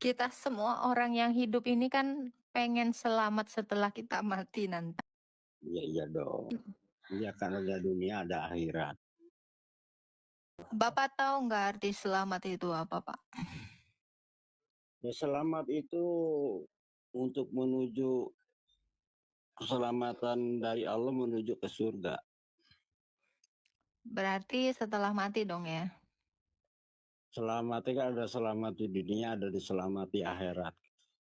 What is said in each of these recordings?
Kita semua orang yang hidup ini kan pengen selamat setelah kita mati nanti. Iya iya dong. Iya kan ada dunia ada akhirat. Bapak tahu nggak arti selamat itu apa, Pak? Ya selamat itu untuk menuju keselamatan dari Allah menuju ke surga. Berarti setelah mati dong ya? Selamat itu kan ada selamat di dunia, ada di selamat di akhirat.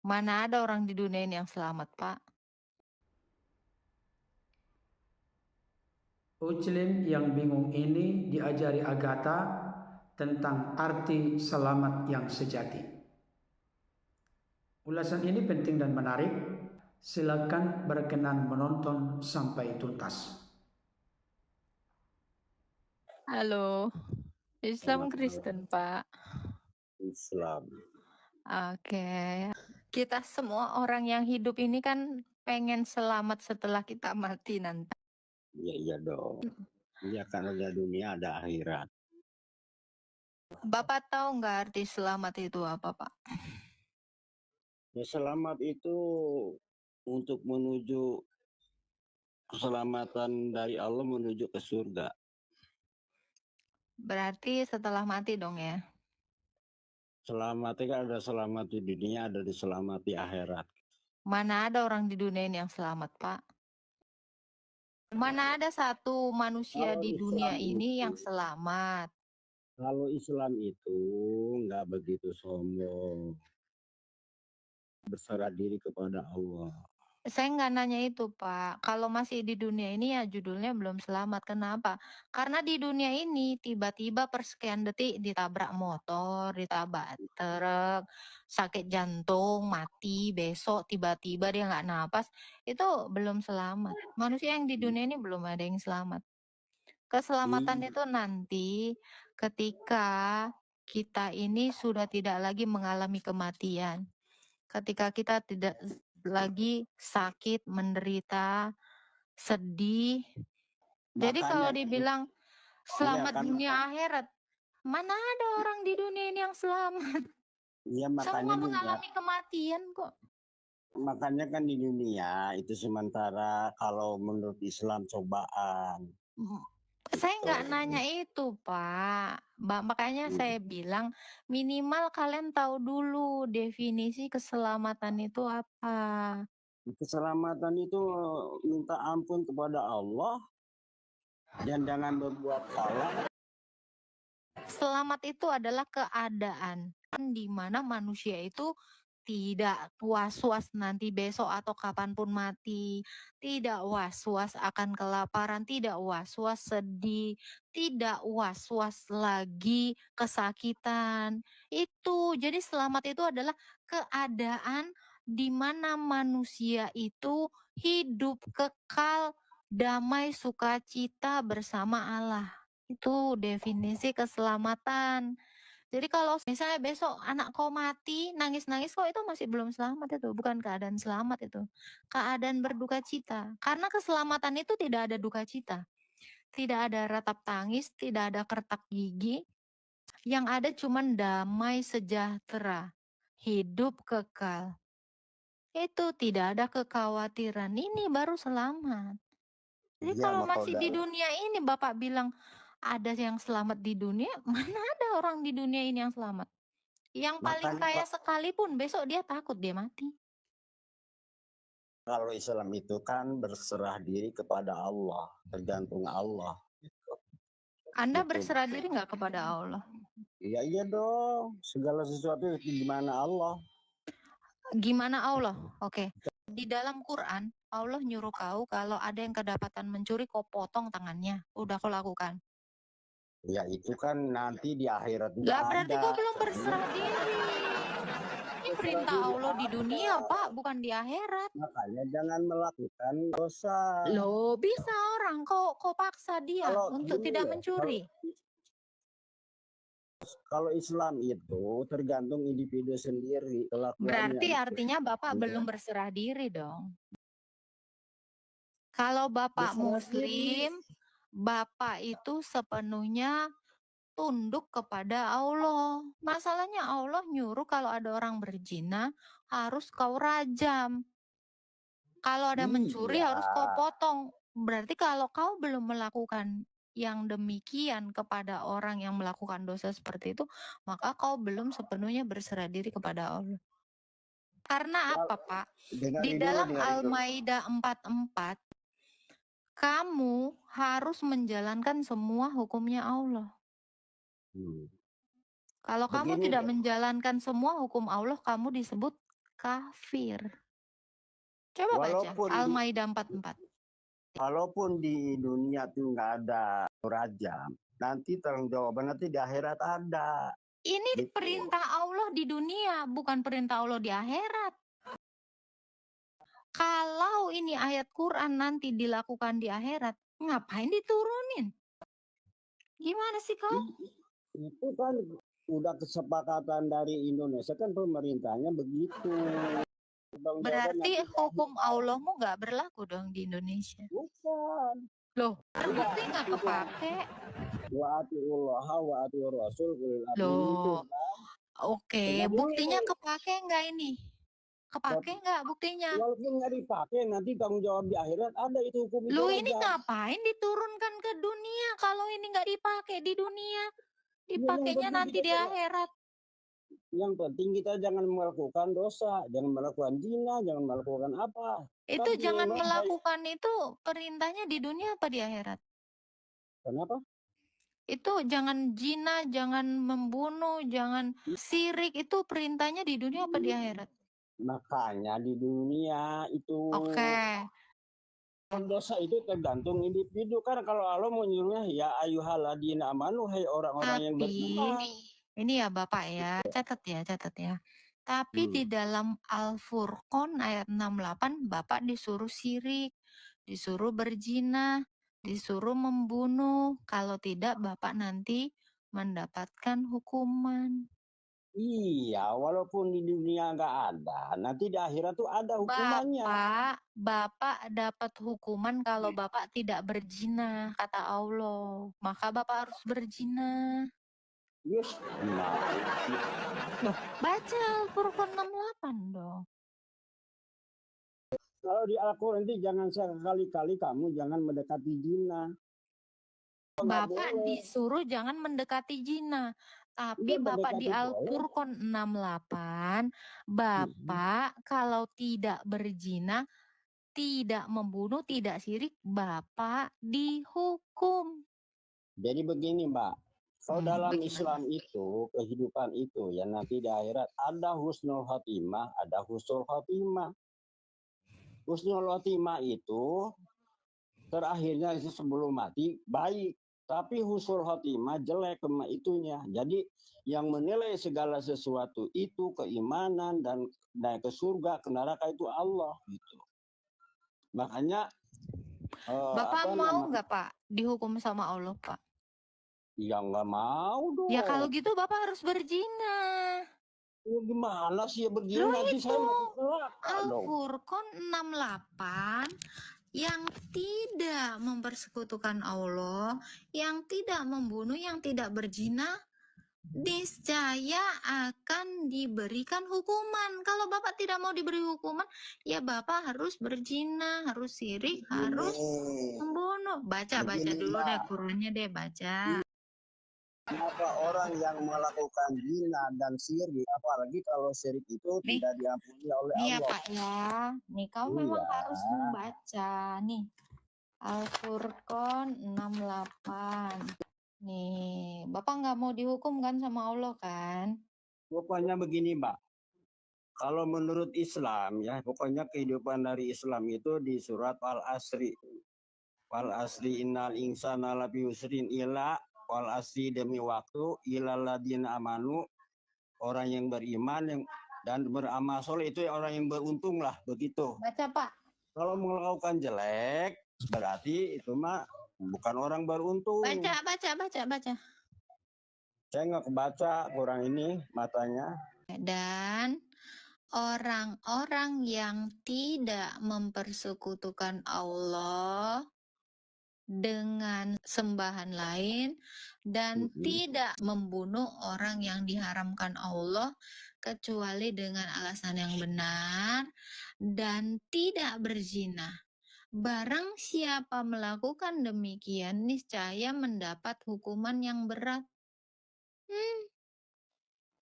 Mana ada orang di dunia ini yang selamat, Pak? Uclin yang bingung ini diajari Agatha tentang arti selamat yang sejati. Ulasan ini penting dan menarik. Silakan berkenan menonton sampai tuntas. Halo, Islam Selamat Kristen, Pak. Islam. Oke. Kita semua orang yang hidup ini kan pengen selamat setelah kita mati nanti. Iya iya dong. Iya kan ada dunia ada akhirat. Bapak tahu nggak arti selamat itu apa, Pak? Ya selamat itu untuk menuju keselamatan dari Allah menuju ke surga. Berarti setelah mati dong ya? Selamat itu kan ada selamat di dunia, ada di selamat di akhirat. Mana ada orang di dunia ini yang selamat, Pak? Mana ada satu manusia Kalau di Islam dunia ini itu, yang selamat? kalau Islam itu nggak begitu sombong, berserah diri kepada Allah. Saya nggak nanya itu, Pak. Kalau masih di dunia ini ya judulnya belum selamat. Kenapa? Karena di dunia ini tiba-tiba persekian detik ditabrak motor, ditabrak truk, sakit jantung, mati, besok tiba-tiba dia nggak napas, itu belum selamat. Manusia yang di dunia ini belum ada yang selamat. Keselamatan Iya, itu nanti ketika kita ini sudah tidak lagi mengalami kematian. Ketika kita tidak lagi sakit, menderita, sedih. Jadi makanya kalau dibilang iya selamat kan dunia akhirat, mana ada orang di dunia ini yang selamat? iya makanya Semua juga mengalami kematian kok. makanya kan di dunia itu sementara kalau menurut Islam cobaan Mm, Saya gitu. nggak nanya itu, Pak. Makanya saya bilang minimal kalian tahu dulu definisi keselamatan itu apa. Keselamatan itu minta ampun kepada Allah dan jangan berbuat salah. Selamat itu adalah keadaan di mana manusia itu tidak was-was nanti besok atau kapanpun mati, tidak was-was akan kelaparan, tidak was-was sedih, tidak was-was lagi kesakitan. Itu jadi selamat itu adalah keadaan di mana manusia itu hidup kekal, damai, sukacita bersama Allah. Itu definisi keselamatan. Jadi kalau misalnya besok anak kau mati, nangis-nangis kok itu masih belum selamat itu, bukan keadaan selamat itu. Keadaan berduka cita. Karena keselamatan itu tidak ada duka cita. Tidak ada ratap tangis, tidak ada kertak gigi. Yang ada cuman damai sejahtera. Hidup kekal. Itu tidak ada kekhawatiran. Ini baru selamat. Jadi Iya kalau maka masih udah di dunia ini Bapak bilang ada yang selamat di dunia, mana ada orang di dunia ini yang selamat? Yang paling makanya kaya sekalipun besok dia takut dia mati. kalau Islam itu kan berserah diri kepada Allah, tergantung Allah. Anda Gitu. berserah diri nggak kepada Allah? Iya iya dong, segala sesuatu gimana Allah. Gimana Allah? Oke. Di dalam Quran, Allah nyuruh kau kalau ada yang kedapatan mencuri, kau potong tangannya. Udah kau lakukan. Ya itu kan nanti di akhirat juga Lah berarti ada. kau belum berserah diri. Ini perintah Allah di dunia, Pak, bukan di akhirat. Makanya jangan melakukan dosa. Loh, bisa orang kau paksa dia Kalau untuk gini tidak loh, mencuri. kalau Islam itu tergantung individu sendiri kelakuannya. Berarti artinya Bapak Iya. belum berserah diri dong. Kalau Bapak Berserah diri. Muslim, Bapak itu sepenuhnya tunduk kepada Allah. Masalahnya Allah nyuruh kalau ada orang berzina harus kau rajam. Kalau ada mencuri Iya. harus kau potong. Berarti kalau kau belum melakukan yang demikian kepada orang yang melakukan dosa seperti itu, maka kau belum sepenuhnya berserah diri kepada Allah. Karena apa, Pak? Di dalam Dengar dulu. Al-Maidah 44, kamu harus menjalankan semua hukumnya Allah. Kalau kamu Begini, tidak menjalankan semua hukum Allah, kamu disebut kafir. Coba baca Al-Maidah 44. Walaupun di dunia tuh nggak ada rajam, nanti tanggung jawaban nanti di akhirat ada. Ini Gitu. perintah Allah di dunia, bukan perintah Allah di akhirat. Kalau ini ayat Quran nanti dilakukan di akhirat, ngapain diturunin? Gimana sih kau? Itu kan udah kesepakatan dari Indonesia kan pemerintahnya begitu. Berarti hukum Allahmu nggak berlaku dong di Indonesia? Bukan. Loh, terbukti nggak kepake? Wa atiullah wa atiur rasul ulil amri Loh, itu. oke, buktinya kepake nggak ini? Kepake nggak buktinya? Walaupun nggak dipakai, nanti tanggung jawab di akhirat ada itu hukum itu. Lu ini ngapain diturunkan ke dunia kalau ini nggak dipakai di dunia? Dipakainya nanti di akhirat. Yang penting kita jangan melakukan dosa, jangan melakukan zina, jangan melakukan apa. Itu jangan melakukan itu perintahnya di dunia apa di akhirat? Kenapa? Itu jangan zina, jangan membunuh, jangan sirik, itu perintahnya di dunia apa di akhirat? Makanya di dunia itu. Oke. Dosa itu tergantung individu kan, kalau Allah mau nyuruhnya ya ayyuhalladzina amanu, hai orang-orang yang beriman. Ini ya Bapak ya, catat ya. Tapi di dalam Al-Furqan ayat 68 Bapak disuruh sirik, disuruh berzina, disuruh membunuh. Kalau tidak Bapak nanti mendapatkan hukuman. Iya, walaupun di dunia nggak ada, nanti di akhirat tuh ada hukumannya. Bapak dapat hukuman kalau Bapak tidak berzina, kata Allah. Maka Bapak harus berzina. Yes. Loh, baca Al-Furqan 68 dong. Kalau di Al-Quran itu jangan sekali-kali kamu jangan mendekati zina. Bapak disuruh jangan mendekati zina. Tapi Bapak di Al-Furqan 68, Bapak kalau tidak berzina, tidak membunuh, tidak syirik, Bapak dihukum. Jadi begini, Mbak. Kalau dalam Islam itu, kehidupan itu ya nanti di akhirat ada husnul khotimah, ada husnul khotimah. Husnul khotimah itu terakhirnya itu sebelum mati baik, tapi husnul khotimah jelek itunya. Jadi yang menilai segala sesuatu itu keimanan dan naik ke surga, ke neraka itu Allah gitu. Makanya Bapak mau nggak Pak dihukum sama Allah Pak? Ya nggak mau dong. Ya kalau gitu Bapak harus berzina. Ya gimana sih ya begini nanti itu saya Al-Furqan 68 yang tidak mempersekutukan Allah, yang tidak membunuh, yang tidak berzina, niscaya akan diberikan hukuman. Kalau Bapak tidak mau diberi hukuman, ya Bapak harus berzina, harus syirik, harus membunuh. Baca dulu deh Qurannya deh, baca. Kenapa orang yang melakukan zina dan syirik, apalagi kalau syirik itu tidak diampuni oleh Allah. Nih ya Pak ya, nih kau memang harus membaca nih Al-Furqan 68. Nih, Bapak nggak mau dihukum kan sama Allah kan? Pokoknya begini Mbak, kalau menurut Islam ya, pokoknya kehidupan dari Islam itu di surat Al-Asri. Wal-asri innal insana lafi husrin illa wal asri demi waktu ilal ladina amanu, orang yang beriman yang dan beramal soleh itu orang yang beruntung lah begitu. Baca Pak. Kalau melakukan jelek berarti itu mah bukan orang beruntung. Baca. Saya nggak kebaca kurang ini matanya. Dan orang-orang yang tidak mempersekutukan Allah dengan sembahan lain dan Mm-mm. tidak membunuh orang yang diharamkan Allah kecuali dengan alasan yang benar dan tidak berzina. Barang siapa melakukan demikian niscaya mendapat hukuman yang berat.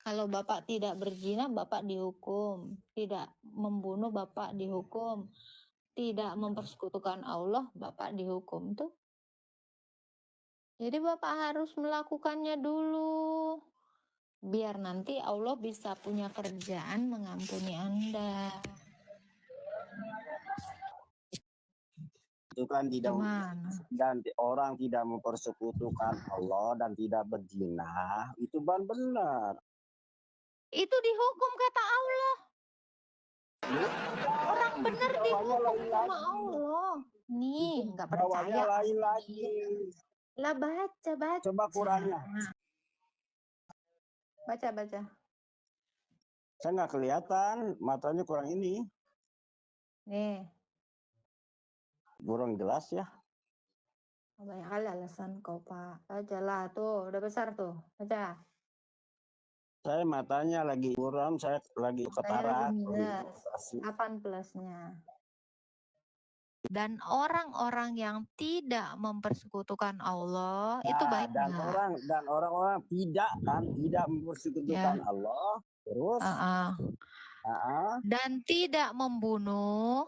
Kalau Bapak tidak berzina, Bapak dihukum. Tidak membunuh, Bapak dihukum. Tidak mempersekutukan Allah, Bapak dihukum tuh. Jadi Bapak harus melakukannya dulu. Biar nanti Allah bisa punya kerjaan mengampuni Anda. Itu kan tidak Gimana? dan orang tidak mempersekutukan Allah dan tidak berzina, itu benar. Itu dihukum kata Allah. Orang benar dihukum sama Allah. Nih, nggak percaya. Lain lagi. Lah baca. Coba Qurannya. Baca. Saya nggak kelihatan, matanya kurang ini. Nih. Kurang jelas ya. Banyak kali alasan kau, Pak. Bacalah tuh, udah besar tuh. Baca. Saya matanya lagi buram, saya lagi katarak. Kapan plusnya? Dan orang-orang yang tidak mempersekutukan Allah itu baik dan orang-orang tidak mempersekutukan Allah, terus dan tidak membunuh,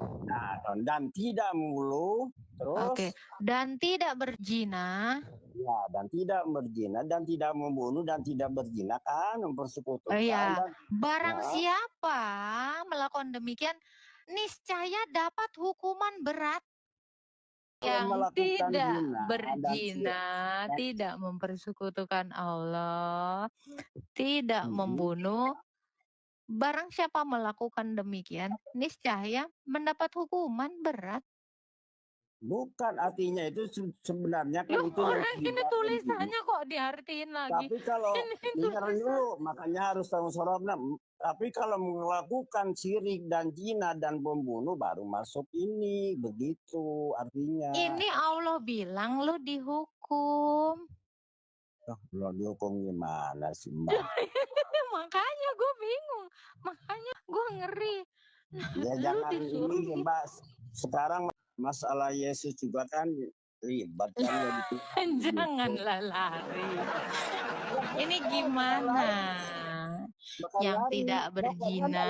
dan tidak membunuh, terus dan tidak berzina. Ya, dan tidak berzina dan tidak membunuh dan tidak berzina kan mempersekutukan. Barang siapa melakukan demikian niscaya dapat hukuman berat. Yang tidak berzina, tidak mempersekutukan Allah, tidak membunuh. Barang siapa melakukan demikian niscaya mendapat hukuman berat. Bukan, artinya itu sebenarnya kan itu ini tulisannya kok diartiin lagi. Tapi kalau dengar dulu, makanya harus tahu sorobna. Tapi kalau melakukan syirik dan zina dan membunuh baru masuk ini, begitu artinya. Ini Allah bilang lu dihukum. Lo dihukum gimana sih, Mbak? Makanya gue bingung, makanya gue ngeri. Ya jangan ini, Mbak. Sekarang masalah Yesus juga kan ribet kan. Janganlah lari. Ini gimana? Yang tidak berzina,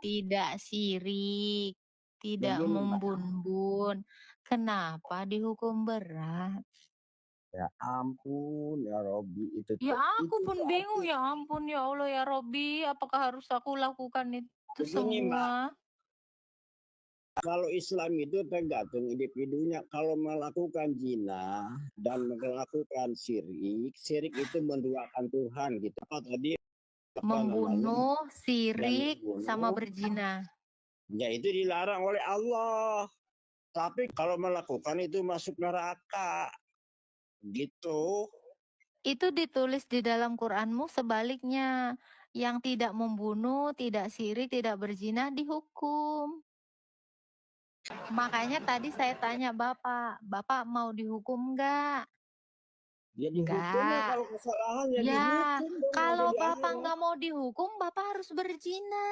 tidak sirik, tidak membun-bun. Kenapa dihukum berat? Ya ampun ya Robi, itu ya aku pun bingung. Ya ampun ya Allah ya Robi, apakah harus aku lakukan itu semua? Kalau Islam itu tergantung individunya. Kalau melakukan zina dan melakukan syirik itu menduakan Tuhan gitu. Apa tadi? Membunuh, sirik, sama berzina. Ya itu dilarang oleh Allah. Tapi kalau melakukan itu masuk neraka. Gitu. Itu ditulis di dalam Quranmu sebaliknya. Yang tidak membunuh, tidak sirik, tidak berzina dihukum. Makanya tadi saya tanya Bapak mau dihukum enggak? Ya dihukum ya kalau kesalahan ya dihukum. Kalau Bapak nggak mau dihukum, Bapak harus berzina.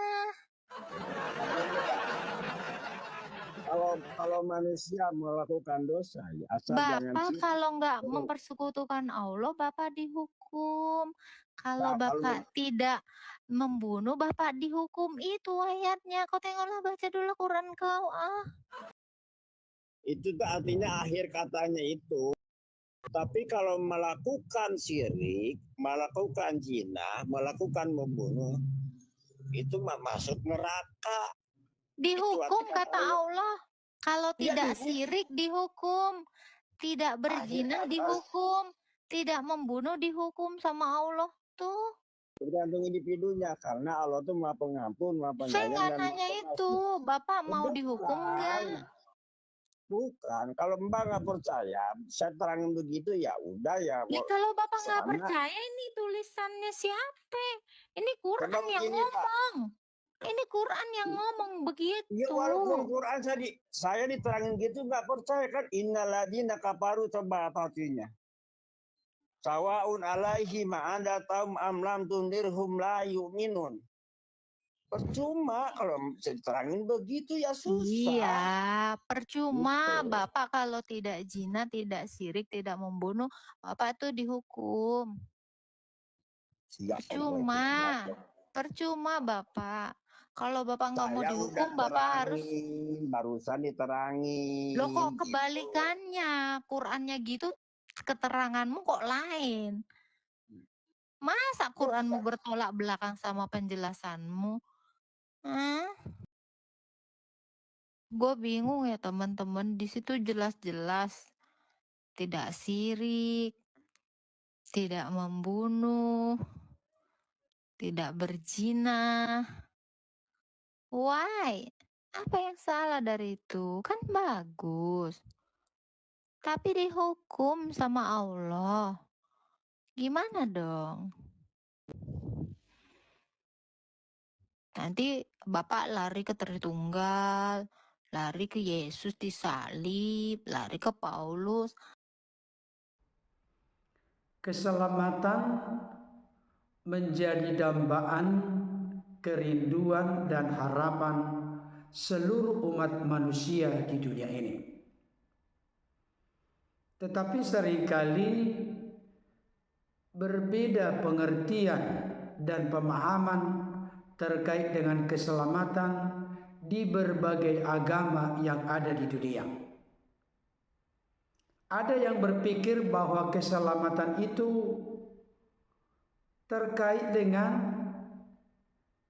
Kalau manusia melakukan dosa, ya asal Bapak kalau nggak mempersekutukan Allah, Bapak dihukum. Kalau Bapak tidak membunuh, Bapak dihukum. Itu ayatnya. Kau tengoklah, baca dulu Quran kau. Itu artinya akhir katanya itu. Tapi kalau melakukan syirik, melakukan zina, melakukan membunuh, itu masuk neraka. Dihukum kata Allah. Kalau tidak sirik dihukum, tidak berzina dihukum, tidak membunuh dihukum sama Allah tuh. Tergantung individunya, karena Allah tuh Maha Pengampun, Maha Penyayang. Saya nggak nanya itu, Bapak mau dihukum nggak? Bukan, kalau Mbak nggak percaya, saya terangin begitu ya udah ya. Kalau Bapak nggak percaya, ini tulisannya siapa? Ini Quran yang ngomong. Ini Quran yang ngomong Ya begitu. walaupun Quran saya diterangin gitu nggak percaya kan, innalladzina kafaru, coba apa artinya? Sawaun alaihi ma'anda taum amlam tundirhum la yu'minun. Percuma kalau diterangin begitu ya susah. Iya, percuma Gitu. Bapak kalau tidak zina, tidak syirik, tidak membunuh, Bapak itu dihukum. Siapa Percuma. Percuma Bapak. Kalau Bapak nggak mau Saya udah dihukum, Bapak harus terangin, barusan diterangin. Loh kok gitu. kebalikannya? Qurannya gitu, keteranganmu kok lain. Masa Quranmu bertolak belakang sama penjelasanmu? Gue bingung ya teman-teman, di situ jelas-jelas tidak sirik, tidak membunuh, tidak berzina. Why? Apa yang salah dari itu? Kan bagus. Tapi dihukum sama Allah. Gimana dong? Nanti Bapak lari ke Tritunggal, lari ke Yesus disalib, lari ke Paulus. Keselamatan menjadi dambaan, kerinduan dan harapan seluruh umat manusia di dunia ini. Tetapi seringkali berbeda pengertian dan pemahaman terkait dengan keselamatan di berbagai agama yang ada di dunia. Ada yang berpikir bahwa keselamatan itu terkait dengan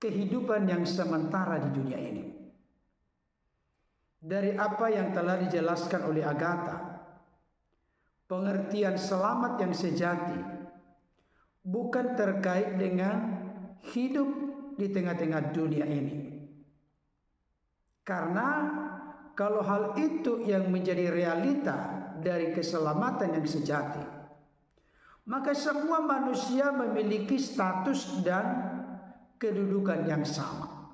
kehidupan yang sementara di dunia ini. Dari apa yang telah dijelaskan oleh Agatha, pengertian selamat yang sejati bukan terkait dengan hidup di tengah-tengah dunia ini. Karena kalau hal itu yang menjadi realita dari keselamatan yang sejati, maka semua manusia memiliki status dan kedudukan yang sama.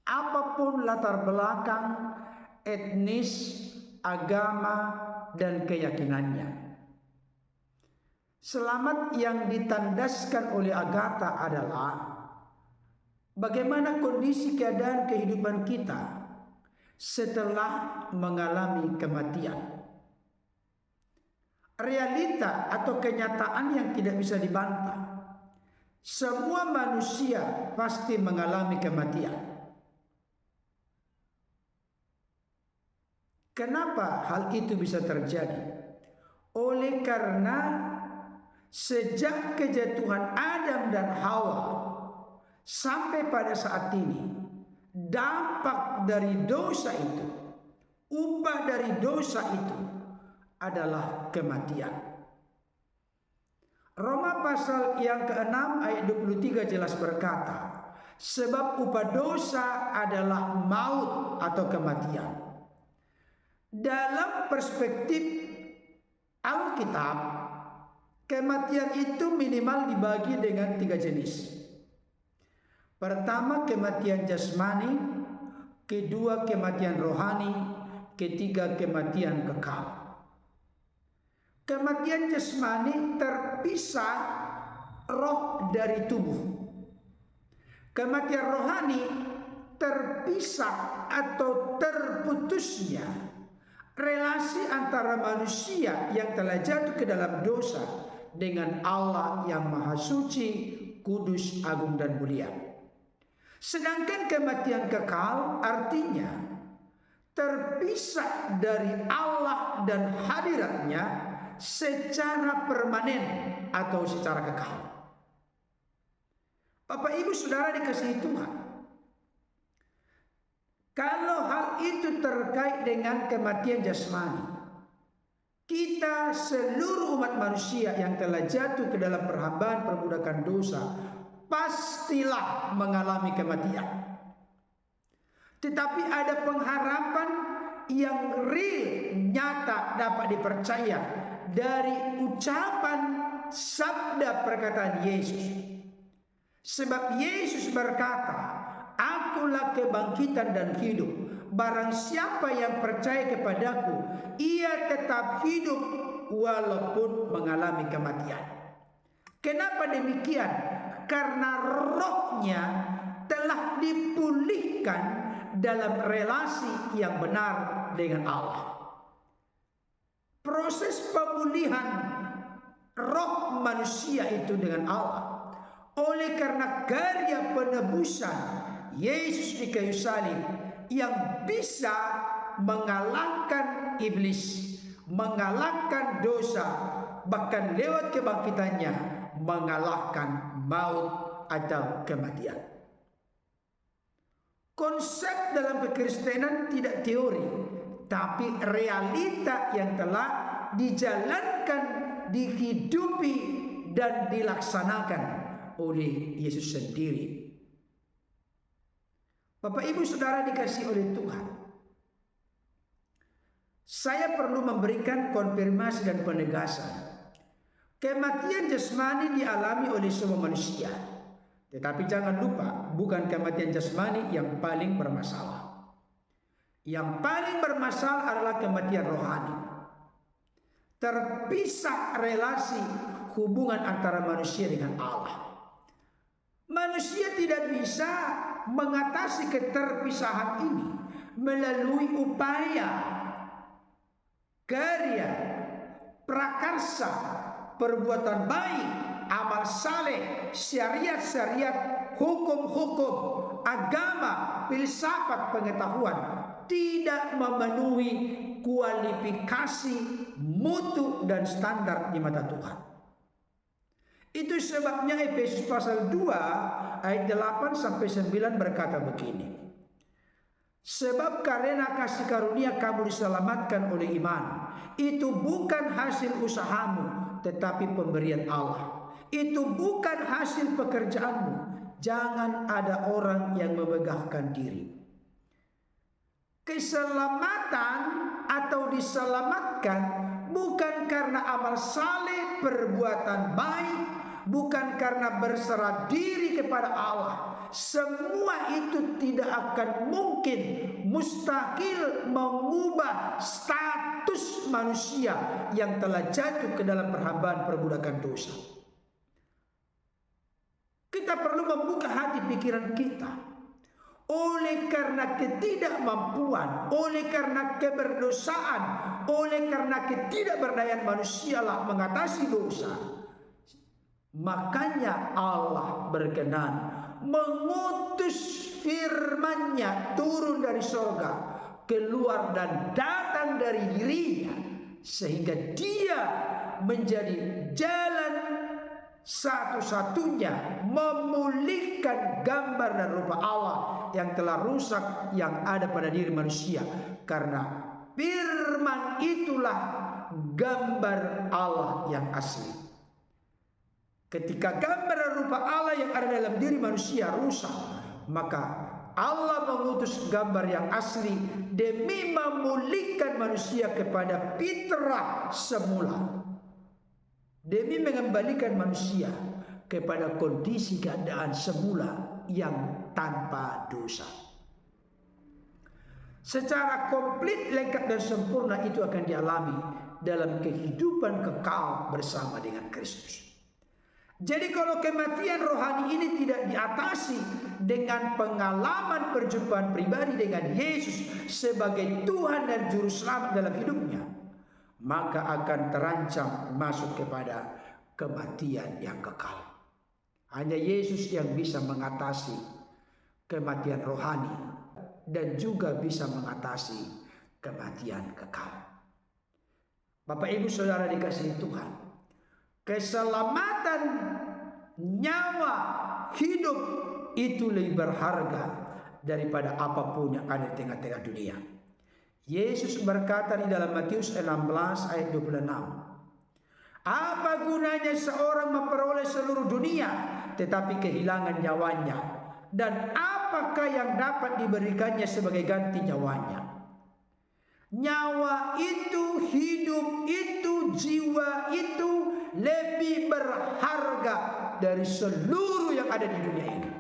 Apapun latar belakang, etnis, agama, dan keyakinannya. Selamat yang ditandaskan oleh Agatha adalah bagaimana kondisi keadaan kehidupan kita setelah mengalami kematian. Realita atau kenyataan yang tidak bisa dibantah. Semua manusia pasti mengalami kematian. Kenapa hal itu bisa terjadi? Oleh karena sejak kejatuhan Adam dan Hawa sampai pada saat ini, dampak dari dosa itu, upah dari dosa itu adalah kematian. Roma pasal yang ke-6 ayat 23 jelas berkata, sebab upah dosa adalah maut atau kematian. Dalam perspektif Alkitab, kematian itu minimal dibagi dengan 3 jenis. Pertama, kematian jasmani, kedua kematian rohani, ketiga kematian kekal. Kematian jasmani terpisah roh dari tubuh. Kematian rohani terpisah atau terputusnya relasi antara manusia yang telah jatuh ke dalam dosa dengan Allah yang Maha Suci, Kudus, Agung dan Mulia. Sedangkan kematian kekal artinya terpisah dari Allah dan hadiratnya secara permanen atau secara kekal. Bapak Ibu Saudara dikasihi Tuhan, kalau hal itu terkait dengan kematian jasmani, kita seluruh umat manusia yang telah jatuh ke dalam perhambaan perbudakan dosa pastilah mengalami kematian. Tetapi ada pengharapan yang real, nyata, dapat dipercaya dari ucapan sabda perkataan Yesus. Sebab Yesus berkata, Akulah kebangkitan dan hidup. Barang siapa yang percaya kepadaku, ia tetap hidup walaupun mengalami kematian. Kenapa demikian? Karena rohnya telah dipulihkan dalam relasi yang benar dengan Allah. Proses pemulihan roh manusia itu dengan Allah oleh karena karya penebusan Yesus di kayu salib yang bisa mengalahkan iblis, mengalahkan dosa, bahkan lewat kebangkitannya mengalahkan maut atau kematian. Konsep dalam kekristenan tidak teori, tapi realita yang telah dijalankan, dihidupi, dan dilaksanakan oleh Yesus sendiri. Bapak Ibu Saudara dikasihi oleh Tuhan, saya perlu memberikan konfirmasi dan penegasan. Kematian jasmani dialami oleh semua manusia. Tetapi jangan lupa, bukan kematian jasmani yang paling bermasalah. Yang paling bermasalah adalah kematian rohani. Terpisah relasi hubungan antara manusia dengan Allah. Manusia tidak bisa mengatasi keterpisahan ini melalui upaya, karya, prakarsa, perbuatan baik, amal saleh, syariat-syariat, hukum-hukum, agama, filsafat, pengetahuan tidak memenuhi kualifikasi, mutu, dan standar di mata Tuhan. Itu sebabnya Efesus pasal 2 ayat 8 sampai 9 berkata begini. Sebab karena kasih karunia kamu diselamatkan oleh iman. Itu bukan hasil usahamu, tetapi pemberian Allah. Itu bukan hasil pekerjaanmu. Jangan ada orang yang memegahkan diri. Keselamatan atau diselamatkan bukan karena amal saleh, perbuatan baik, bukan karena berserah diri kepada Allah. Semua itu tidak akan mungkin, mustahil mengubah status manusia yang telah jatuh ke dalam perhambaan perbudakan dosa. Kita perlu membuka hati pikiran kita. Oleh karena ketidakmampuan, oleh karena keberdosaan, oleh karena ketidakberdayaan manusialah mengatasi dosa, makanya Allah berkenan mengutus firman-Nya turun dari sorga, keluar dan datang dari dirinya, sehingga dia menjadi jalan satu-satunya memulihkan gambar dan rupa Allah yang telah rusak yang ada pada diri manusia. Karena firman itulah gambar Allah yang asli. Ketika gambar dan rupa Allah yang ada dalam diri manusia rusak, maka Allah mengutus gambar yang asli demi memulihkan manusia kepada fitrah semula, demi mengembalikan manusia kepada kondisi keadaan semula yang tanpa dosa. Secara komplit, lengkap dan sempurna itu akan dialami dalam kehidupan kekal bersama dengan Kristus. Jadi kalau kematian rohani ini tidak diatasi dengan pengalaman perjumpaan pribadi dengan Yesus sebagai Tuhan dan Juru Selamat dalam hidupnya, maka akan terancam masuk kepada kematian yang kekal. Hanya Yesus yang bisa mengatasi kematian rohani dan juga bisa mengatasi kematian kekal. Bapak Ibu Saudara dikasihi Tuhan, keselamatan nyawa hidup itu lebih berharga daripada apapun yang ada di tengah-tengah dunia. Yesus berkata di dalam Matius 16 ayat 26, apa gunanya seorang memperoleh seluruh dunia tetapi kehilangan nyawanya, dan apakah yang dapat diberikannya sebagai ganti nyawanya? Nyawa itu, hidup itu, jiwa itu lebih berharga dari seluruh yang ada di dunia ini.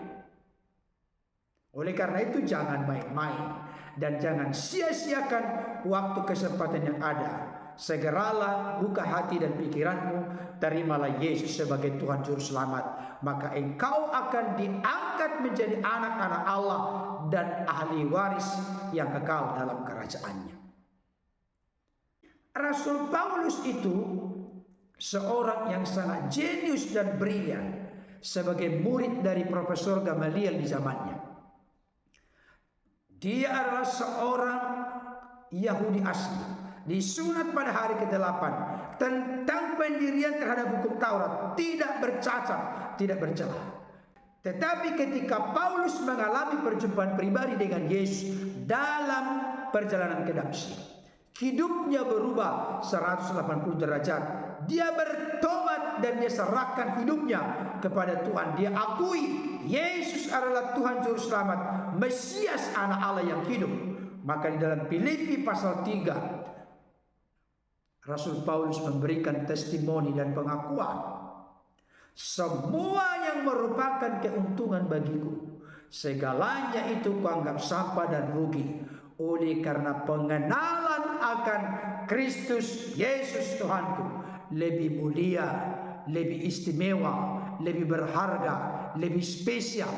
Oleh karena itu jangan main-main dan jangan sia-siakan waktu kesempatan yang ada. Segeralah buka hati dan pikiranmu, terimalah Yesus sebagai Tuhan Juru Selamat, maka engkau akan diangkat menjadi anak-anak Allah dan ahli waris yang kekal dalam kerajaannya. Rasul Paulus itu seorang yang sangat jenius dan brilian sebagai murid dari Profesor Gamaliel di zamannya. Dia adalah seorang Yahudi asli, disunat pada hari ke-8, tentang pendirian terhadap hukum Taurat, tidak bercacat, tidak bercelah. Tetapi ketika Paulus mengalami perjumpaan pribadi dengan Yesus dalam perjalanan ke Damsyik, hidupnya berubah 180 derajat. Dia bertobat dan dia serahkan hidupnya kepada Tuhan. Dia akui Yesus adalah Tuhan Juru Selamat, Mesias, anak Allah yang hidup. Maka di dalam Filipi pasal 3, Rasul Paulus memberikan testimoni dan pengakuan. Semua yang merupakan keuntungan bagiku, segalanya itu kuanggap sampah dan rugi, oleh karena pengenalan akan Kristus Yesus Tuhanku lebih mulia, lebih istimewa, lebih berharga, lebih spesial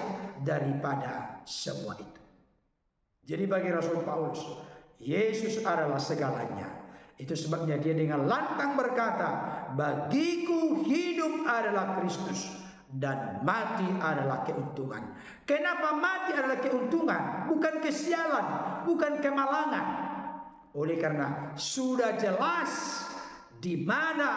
daripada semua itu. Jadi bagi Rasul Paulus, Yesus adalah segalanya. Itu sebabnya dia dengan lantang berkata, bagiku hidup adalah Kristus dan mati adalah keuntungan. Kenapa mati adalah keuntungan? Bukan kesialan, bukan kemalangan. Oleh karena sudah jelas di mana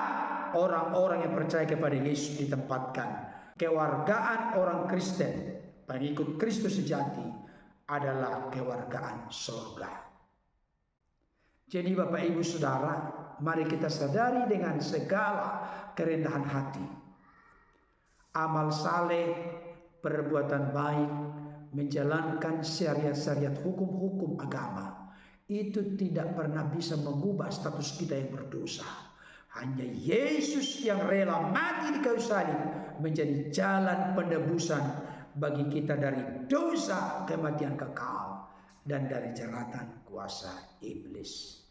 orang-orang yang percaya kepada Yesus ditempatkan. Kewargaan orang Kristen, pengikut Kristus sejati, adalah kewargaan surga. Jadi Bapak Ibu Saudara, mari kita sadari dengan segala kerendahan hati, amal saleh, perbuatan baik, menjalankan syariat-syariat hukum-hukum agama, itu tidak pernah bisa mengubah status kita yang berdosa. Hanya Yesus yang rela mati di kayu salib menjadi jalan penebusan bagi kita dari dosa, kematian kekal, dan dari jeratan kuasa iblis.